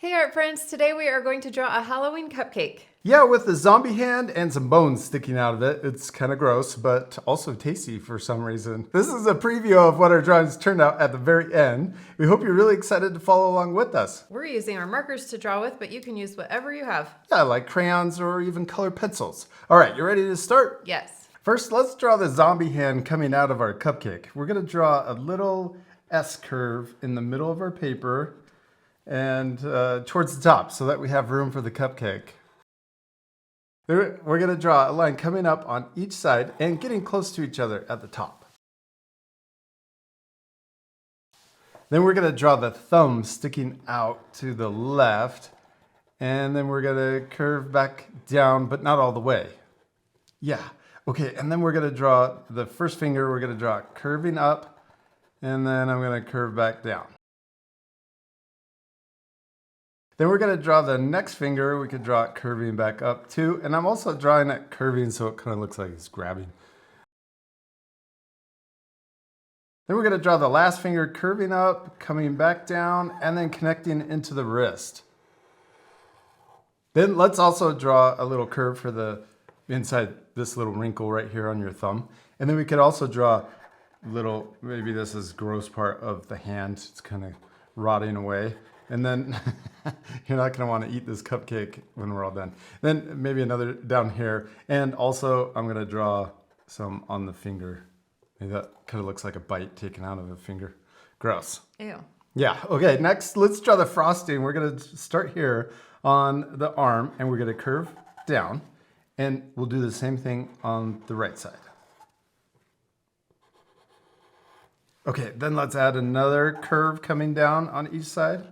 Hey art friends, today we are going to draw a Halloween cupcake. Yeah, with a zombie hand and some bones sticking out of it. It's kind of gross, but also tasty for some reason. This is a preview of what our drawings turned out at the very end. We hope you're really excited to follow along with us. We're using our markers to draw with, but you can use whatever you have. Yeah, like crayons or even colored pencils. All right, you ready to start? Yes. First, let's draw the zombie hand coming out of our cupcake. We're gonna draw a little S curve in the middle of our paper and towards the top so that we have room for the cupcake. We're going to draw a line coming up on each side and getting close to each other at the top. Then we're going to draw the thumb sticking out to the left, and then we're going to curve back down, but not all the way. Yeah, okay, and then we're going to draw the first finger, we're going to draw it curving up, and then I'm going to curve back down. Then we're going to draw the next finger. We could draw it curving back up too. And I'm also drawing it curving so it kind of looks like it's grabbing. Then we're going to draw the last finger curving up, coming back down, and then connecting into the wrist. Then let's also draw a little curve for the inside this little wrinkle right here on your thumb. And then we could also draw little, maybe this is gross part of the hand. It's kind of rotting away. And then you're not going to want to eat this cupcake when we're all done. Then maybe another down here. And also I'm going to draw some on the finger. Maybe that kind of looks like a bite taken out of a finger. Gross. Ew. Yeah. Okay. Next, let's draw the frosting. We're going to start here on the arm and we're going to curve down. And we'll do the same thing on the right side. Okay. Then let's add another curve coming down on each side.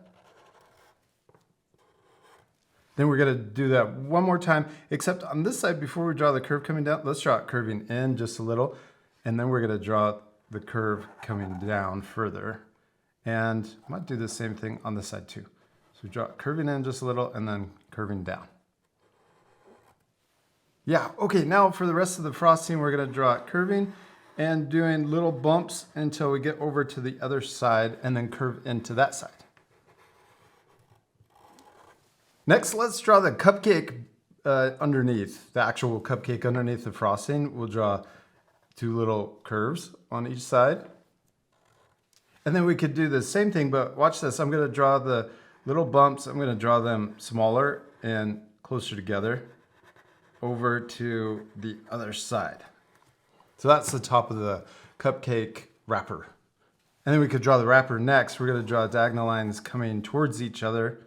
Then we're going to do that one more time, except on this side, before we draw the curve coming down, let's draw it curving in just a little. And then we're going to draw the curve coming down further. And I might do the same thing on this side too. So we draw it curving in just a little and then curving down. Yeah, okay, now for the rest of the frosting, we're going to draw it curving and doing little bumps until we get over to the other side and then curve into that side. Next, let's draw the cupcake underneath, the actual cupcake underneath the frosting. We'll draw two little curves on each side. And then we could do the same thing, but watch this. I'm going to draw the little bumps. I'm going to draw them smaller and closer together over to the other side. So that's the top of the cupcake wrapper. And then we could draw the wrapper next. We're going to draw diagonal lines coming towards each other.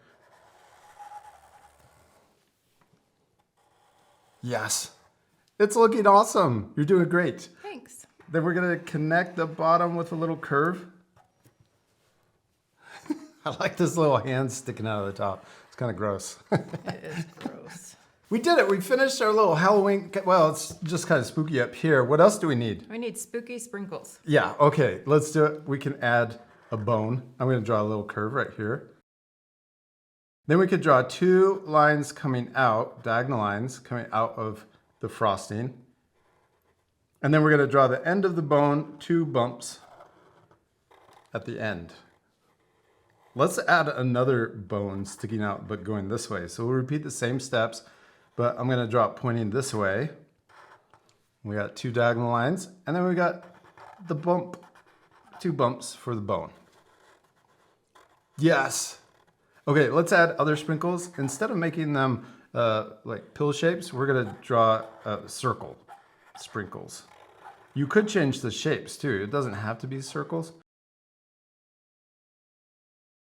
Yes, it's looking awesome. You're doing great. Thanks. Then we're going to connect the bottom with a little curve. I like this little hand sticking out of the top. It's kind of gross. It is gross. We did it. We finished our little Halloween. Well, it's just kind of spooky up here. What else do we need? We need spooky sprinkles. Yeah, okay, let's do it. We can add a bone. I'm going to draw a little curve right here. Then we could draw two lines coming out, diagonal lines coming out of the frosting. And then we're going to draw the end of the bone, two bumps at the end. Let's add another bone sticking out but going this way. So we'll repeat the same steps, but I'm going to draw it pointing this way. We got two diagonal lines, and then we got the bump, two bumps for the bone. Yes. Okay, let's add other sprinkles. Instead of making them like pill shapes, we're gonna draw circle sprinkles. You could change the shapes too. It doesn't have to be circles.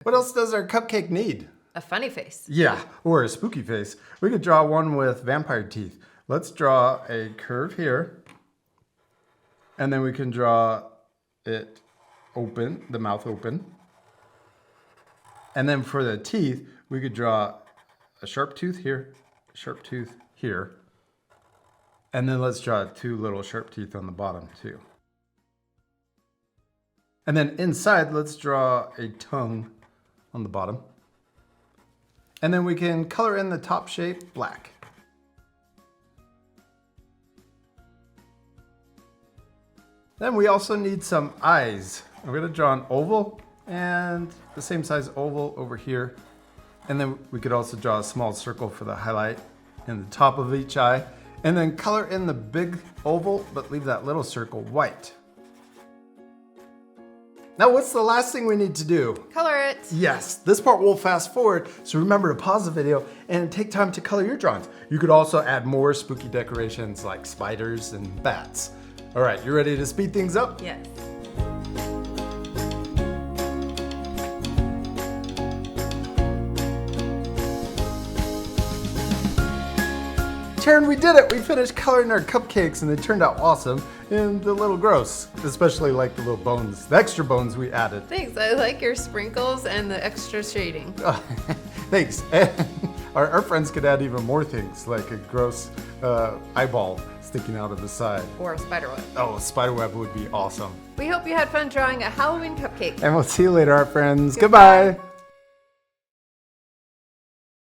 What else does our cupcake need? A funny face. Yeah, or a spooky face. We could draw one with vampire teeth. Let's draw a curve here. And then we can draw it open, the mouth open. And then for the teeth, we could draw a sharp tooth here, a sharp tooth here. And then let's draw two little sharp teeth on the bottom too. And then inside, let's draw a tongue on the bottom. And then we can color in the top shape black. Then we also need some eyes. I'm going to draw an oval and the same size oval over here. And then we could also draw a small circle for the highlight in the top of each eye. And then color in the big oval, but leave that little circle white. Now what's the last thing we need to do? Color it. Yes, this part we'll fast forward, so remember to pause the video and take time to color your drawings. You could also add more spooky decorations like spiders and bats. All right, you ready to speed things up? Yes. Teryn, we did it! We finished coloring our cupcakes and they turned out awesome and a little gross, especially like the little bones, the extra bones we added. Thanks. I like your sprinkles and the extra shading. Thanks. And our friends could add even more things like a gross eyeball sticking out of the side. Or a spider web. Oh, a spider web would be awesome. We hope you had fun drawing a Halloween cupcake. And we'll see you later, our friends. Goodbye. Goodbye.